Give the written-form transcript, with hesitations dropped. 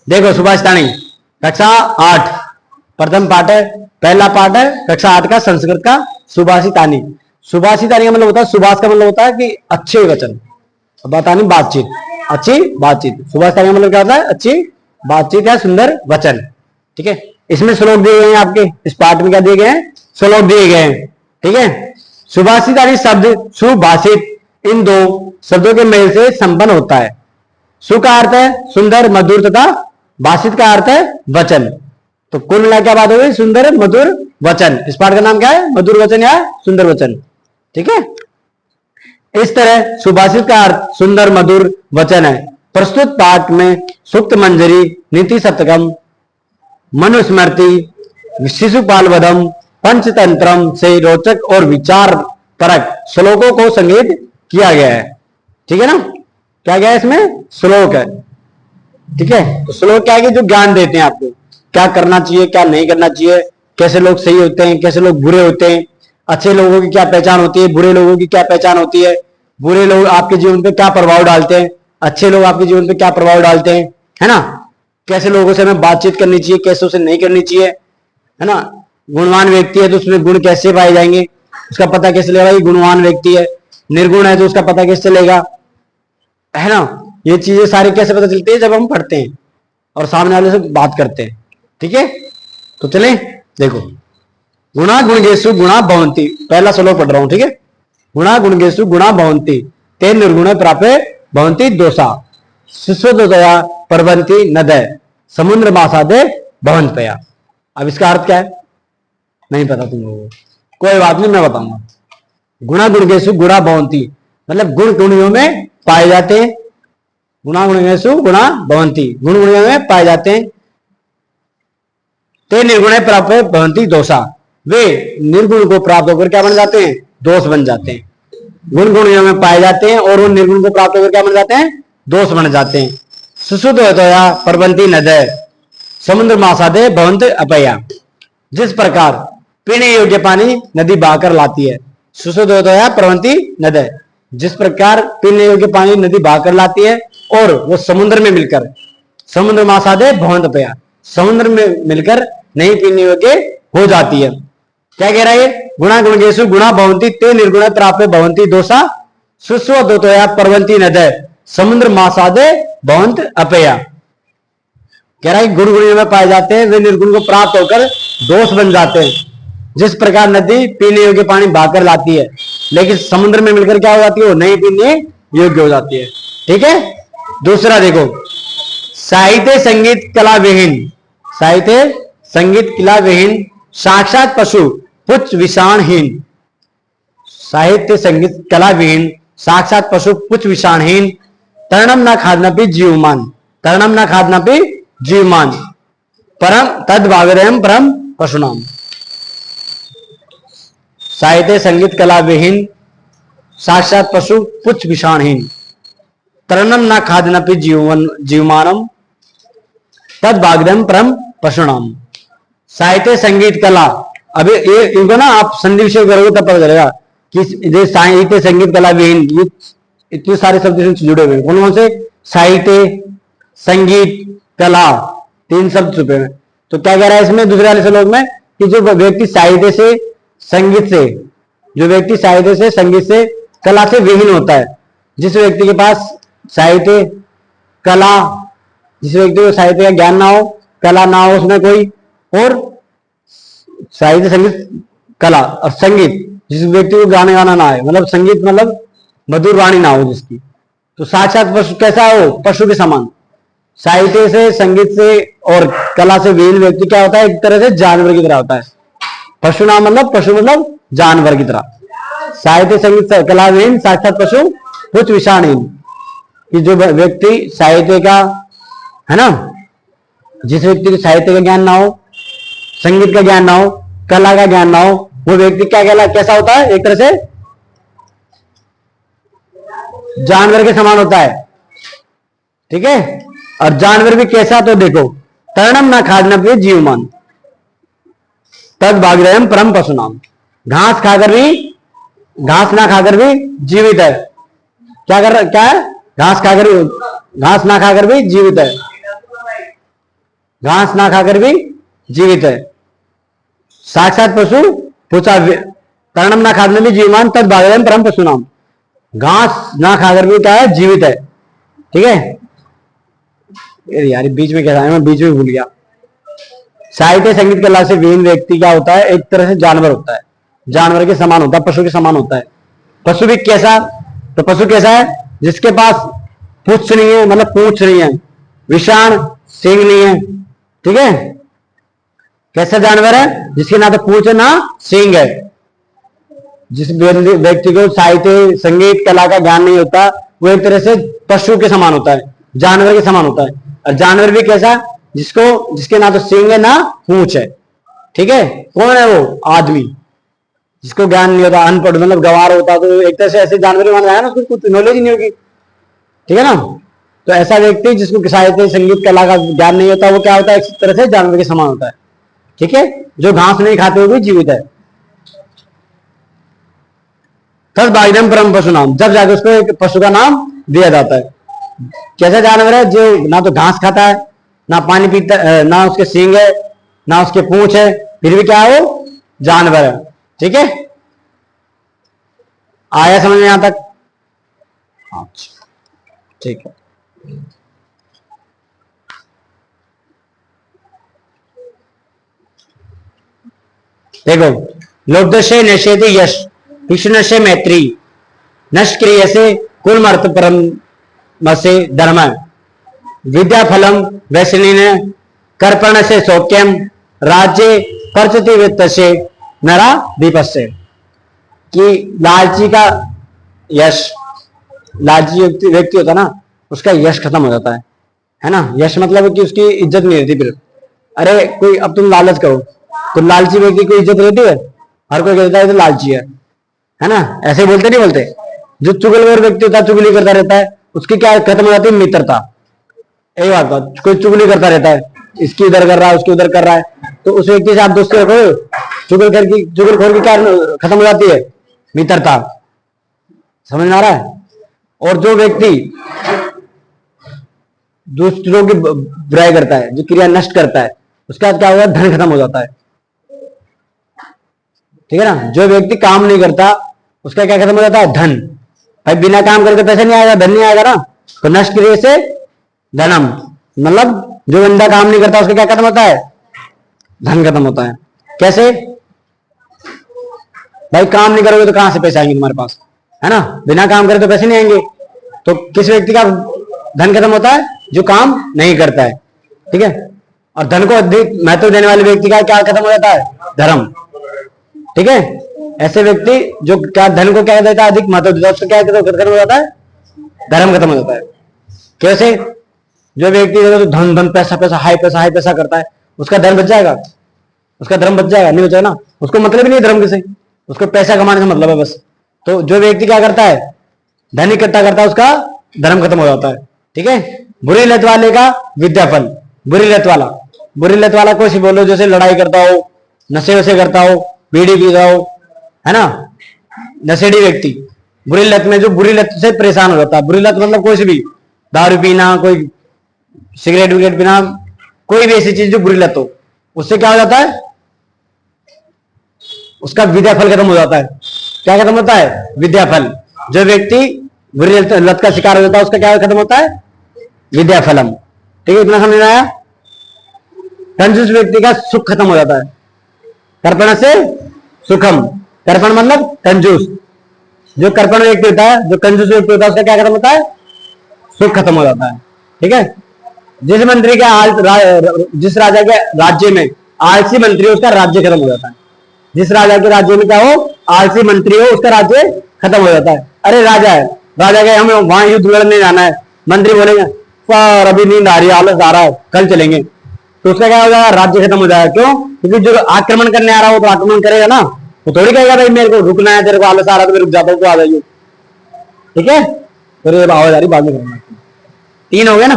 देखो सुभाषितानी कक्षा 8 प्रथम पाठ है, पहला पाठ है कक्षा 8 का संस्कृत का सुभाषितानी। सुभाषितानी का मतलब होता है, सुभाष का मतलब होता है कि अच्छे वचन, बतानी बातचीत, अच्छी बातचीत। सुभाषितानी का मतलब क्या होता है? अच्छी बातचीत या सुंदर वचन। ठीक है, इसमें श्लोक दिए गए हैं आपके, इस पाठ में क्या दिए गए हैं? श्लोक दिए गए हैं। ठीक है, सुभाषितानी शब्द सुभाषित इन दो शब्दों के मेल से संपन्न होता है। सु का अर्थ है सुंदर मधुर तथा भाषित का अर्थ है वचन। तो कुल मिला क्या बात हो गई? सुंदर मधुर वचन। इस पाठ का नाम क्या है? मधुर वचन या सुंदर वचन। ठीक है, इस तरह सुभाषित का अर्थ सुंदर मधुर वचन है। प्रस्तुत पाठ में सुक्त मंजरी, नीति सप्तकम, मनुस्मृति, शिशुपाल वधम, पंचतंत्रम से रोचक और विचार परक श्लोकों को संग्रहित किया गया है। ठीक है ना, क्या गया है इसमें? श्लोक है। ठीक है, तो श्लोक क्या है कि जो ज्ञान देते हैं आपको, क्या करना चाहिए क्या नहीं करना चाहिए, कैसे लोग सही होते हैं, कैसे लोग बुरे होते हैं, अच्छे लोगों की क्या पहचान होती है, बुरे लोगों की क्या पहचान होती है, बुरे लोग आपके जीवन पे क्या प्रभाव डालते हैं, अच्छे लोग आपके जीवन पे क्या प्रभाव डालते हैं, है ना। कैसे लोगों से हमें बातचीत करनी चाहिए, कैसे उसे नहीं करनी चाहिए, है ना। गुणवान व्यक्ति है तो उसमें गुण कैसे पाए जाएंगे, उसका पता कैसे लगेगा कि गुणवान व्यक्ति है। निर्गुण है तो उसका पता कैसे चलेगा, है ना। ये चीजें सारी कैसे पता चलती है? जब हम पढ़ते हैं और सामने वाले से बात करते हैं। ठीक है, तो चले देखो, गुणा गुणगेशु गुणा भवन्ति, पहला श्लोक पढ़ रहा हूं। ठीक है, गुणा गुणगेशु गुणा भवन्ति ते निर्गुण प्राप्य भवन्ति दोषा सुस्वदया परवन्ति नदय समुद्र मासादे भवंत पया। अब इसका अर्थ क्या है? नहीं पता तुम लोगों को, कोई बात नहीं, मैं बताऊंगा। गुणा गुणगेशु गुणा भवन्ति मतलब गुण गुणियों में पाए जाते हैं। गुणा गुणगेशु गुणा भवन्ति, गुण गुणियों में पाए जाते हैं। ते निर्गुण प्राप्त भवन्ति दोषा, वे निर्गुण को प्राप्त होकर क्या बन जाते हैं? दोष बन जाते हैं। गुण गुणियों में पाए जाते हैं और वो निर्गुण को प्राप्त होकर क्या बन जाते हैं? दोष बन जाते हैं। सुशुद्ध होता परवंती नदय समुद्र मासादे भवंत अपया, जिस प्रकार पीने योग्य पानी नदी बहाकर लाती है। सुशुद्ध होता परवंती नदय, जिस प्रकार पीने योग्य पानी नदी बहाकर लाती है और वो समुद्र में मिलकर समुद्र मासादे भवंत अपया, समुद्र में मिलकर नहीं पीने योग्य हो जाती है। क्या कह रहा है? गुणा गुणगेशु गुणा भवन्ति ते निर्गुण प्राप्य भवन्ति दोषा सुस्वदोतया परवंती नदय समुद्र मासादे भवंत अपया। कह रहा है गुण गुणियों में पाए जाते हैं, वे निर्गुण को प्राप्त होकर दोष बन जाते हैं। जिस प्रकार नदी पीने योग्य पानी बहाकर लाती है लेकिन समुद्र में मिलकर क्या हो जाती है? वो नहीं पीने योग्य हो जाती है। ठीक है, दूसरा देखो, साहित्य संगीत कला विहीन, साहित्य संगीत कला विहीन साक्षात पशु पुच्छ विषाणहीन, साहित्य संगीत कला विहीन साक्षात पशु पुच्छ विषाणहीन तरणम न खादनपि जीवमान, तरणम न खादनपि जीवमान परम तद भागरयम परम पशुनाम। साहित्य संगीत कला विहीन साक्षात पशु पुच्छ विषाणहीन तरणम न खादनपि जीवमानम तद भागरयम परम पशुनाम। साहित्य संगीत कला, अभी ये इनको ना आप संधि विषय करोगे तब पता चलेगा कि साहित्य संगीत कला विहीन, ये इतने सारे शब्द जुड़े हुए हैं। कौन से? साहित्य संगीत कला, तीन शब्द छुपे हुए। तो क्या कह रहा है इसमें दूसरे वाले श्लोक में कि जो व्यक्ति साहित्य से संगीत से, जो व्यक्ति साहित्य से संगीत से कला से विहीन होता है, जिस व्यक्ति के पास साहित्य कला, जिस व्यक्ति को साहित्य का ज्ञान ना हो, कला ना हो उसमें कोई, और साहित्य संगीत कला और संगीत, जिस व्यक्ति को गाने गाना ना आए, मतलब संगीत मतलब मधुर वाणी ना हो जिसकी, तो साक्षात पशु कैसा हो? पशु के समान। साहित्य से संगीत से और कला से विहीन व्यक्ति क्या होता है? एक तरह से जानवर की तरह होता है। पशु नाम मतलब पशु मतलब जानवर की तरह। साहित्य संगीत कला विहीन साक्षात पशु पुच्छ विषाणहीन, कि जो व्यक्ति साहित्य का, है ना, जिस व्यक्ति को साहित्य का ज्ञान ना हो, संगीत का ज्ञान ना हो, कला का ज्ञान ना हो, वो व्यक्ति क्या कहला कैसा होता है? एक तरह से जानवर के समान होता है। ठीक है, और जानवर भी कैसा? तो देखो, तरणम न खादनपि जीवमान तद भागरयम परम पशुनाम, घास खाकर भी, घास ना खाकर भी जीवित है। क्या है? घास ना खाकर भी जीवित है। घास ना खाकर भी जीवित है। साक्षात पशु पूछा तरणम ना खादन भी जीवमान तद भागवतम परम पशु नाम। घास ना खाकर भी क्या है, जीवित है। ठीक है यार बीच में क्या है, मैं बीच में भूल गया। साहित्य संगीत कला से विहीन व्यक्ति क्या होता है, एक तरह से जानवर होता है, जानवर के समान होता है, पशु के समान होता है। पशु भी कैसा, तो पशु कैसा है, जिसके पास पूंछ नहीं है, मतलब पूंछ नहीं है, विषाण सींग नहीं है। ठीक है, कैसा जानवर है, जिसके ना तो पूंछ है ना सींग है। जिस व्यक्ति को साहित्य संगीत कला का ज्ञान नहीं होता, वो एक तरह से पशु के समान होता है, जानवर के समान होता है। और जानवर भी कैसा, जिसके ना तो सींग है ना पूंछ है। ठीक है, कौन है वो, आदमी जिसको ज्ञान नहीं होता, अनपढ़ मतलब गवार होता, तो एक तरह से ऐसे जानवर माना जाए ना, उसको कुछ नॉलेज ही नहीं होगी। ठीक है ना, तो ऐसा व्यक्ति जिसको साहित्य संगीत कला का ज्ञान नहीं होता, वो क्या होता है, एक तरह से जानवर के समान होता है। ठीक है, जो घास नहीं खाते हुए भी जीवित है। तद भागवतम परम पशु नाम, जब जाकर उसको एक पशु का नाम दिया जाता है। कैसा जानवर है, जो ना तो घास खाता है, ना पानी पीता, ना उसके सींग है, ना उसके पूंछ है, फिर भी क्या है, वो जानवर है। ठीक है, आया समझ में यहां तक? अच्छा ठीक है। देखो, लोकदर्शय निषेध यश कृष्ण से मैत्री नष्क्रिय से कुल मर्त परम से धर्म विद्या फलम वैष्णि कर्पण से सौक्यम राज्य परचति वित्त से नरा दीपस्य। कि लालची का यश, लालची व्यक्ति होता ना, उसका यश खत्म हो जाता है ना। यश मतलब कि उसकी इज्जत नहीं रहती फिर। अरे कोई, अब तुम लालच करो तो लालची व्यक्ति को इज्जत रहती है, हर कोई कहता है तो लालची है ना, ऐसे बोलते नहीं बोलते। जो चुगलखोर व्यक्ति होता है, चुगली करता रहता है, उसकी क्या खत्म हो जाती है, मित्रता। यही बात, कोई चुगली करता रहता है, इसकी उधर कर रहा है, उसकी उधर कर रहा है, तो उस व्यक्ति से आप दोस्ती रखो। चुगलखोर की क्या खत्म हो जाती है, मित्रता। समझ में आ रहा है? और जो व्यक्ति दूसरों की बुराई करता है, जो क्रिया नष्ट करता है, उसका क्या होगा, धन खत्म हो जाता है। ठीक है ना, जो व्यक्ति काम नहीं करता, उसका क्या खत्म हो जाता है, धन। भाई बिना काम करके पैसा नहीं आएगा, धन नहीं आएगा ना। तो नष्ट क्रिया से धनम, मतलब जो बंदा काम नहीं करता, उसका क्या खत्म होता है, धन खत्म होता है। कैसे भाई, काम नहीं करोगे तो कहां से पैसे आएंगे तुम्हारे पास, है ना। बिना काम करे तो पैसे नहीं आएंगे। तो किस व्यक्ति का धन खत्म होता है, जो काम नहीं करता है। ठीक है, और धन को अधिक महत्व देने वाले व्यक्ति का क्या खत्म हो जाता है, धर्म। ठीक है, ऐसे व्यक्ति जो क्या धन को क्या देता है, अधिक महत्व देता है, उसका क्या खत्म हो जाता है, धर्म खत्म हो जाता है। कैसे, जो व्यक्ति तो धन धन पैसा पैसा हाई पैसा करता है, उसका धर्म बच जाएगा, उसका धर्म बच जाएगा, नहीं बचेगा ना। उसको मतलब ही नहीं धर्म से, उसको पैसा कमाने से मतलब है बस। तो जो व्यक्ति क्या करता है, धन इकट्ठा करता है, उसका धर्म खत्म हो जाता है। ठीक है, बुरी लत वाले का विद्या फल। बुरी लत वाला कोई सी बोलो, जैसे लड़ाई करता हो, नशे वशे करता हो, बीड़ी पीता हो, है ना, नशेड़ी व्यक्ति। बुरी लत में, जो बुरी लत से परेशान हो जाता है, बुरी लत मतलब कोई सी भी, दारू पीना, कोई सिगरेट विगरेट पीना, कोई भी ऐसी चीज जो बुरी लत हो, उससे क्या हो जाता है, उसका विद्या फल खत्म हो जाता है। क्या खत्म होता है, विद्या फल। जो व्यक्ति बुरी लत का शिकार हो जाता है, उसका क्या खत्म होता है, विद्या फलम। ठीक है, इतना समझ में आया। कंजूस व्यक्ति का सुख खत्म हो जाता है, कर्पण से सुखम। कर्पण मतलब कंजूस। जो कर्पण व्यक्ति होता है, जो कंजूस व्यक्ति होता है, उसका क्या खत्म होता है, सुख खत्म हो जाता है। ठीक है, जिस मंत्री के जिस राजा के राज्य में आलसी मंत्री हो, उसका राज्य खत्म हो जाता है। जिस राजा के राज्य में क्या हो, आलसी मंत्री हो, उसका राज्य खत्म हो जाता है। अरे राजा है, राजा के हमें वहां युद्ध लड़ने जाना है, मंत्री बोलेंगे पर अभी नींद आ रही है, आलस आ रहा है, कल चलेंगे, तो उसका क्या हो जाएगा, राज्य खत्म हो जाएगा। क्यों? क्योंकि जो आक्रमण करने आ रहा हो तो आक्रमण करेगा ना, वो थोड़ी कहेगा भाई मेरे को रुकना है, तेरे को आलस आ रहा है तो मैं रुक जाता हूँ, तो आ जाइए। ठीक है, फिर आवाज आ रही, बाद में करना। 3 हो गया ना।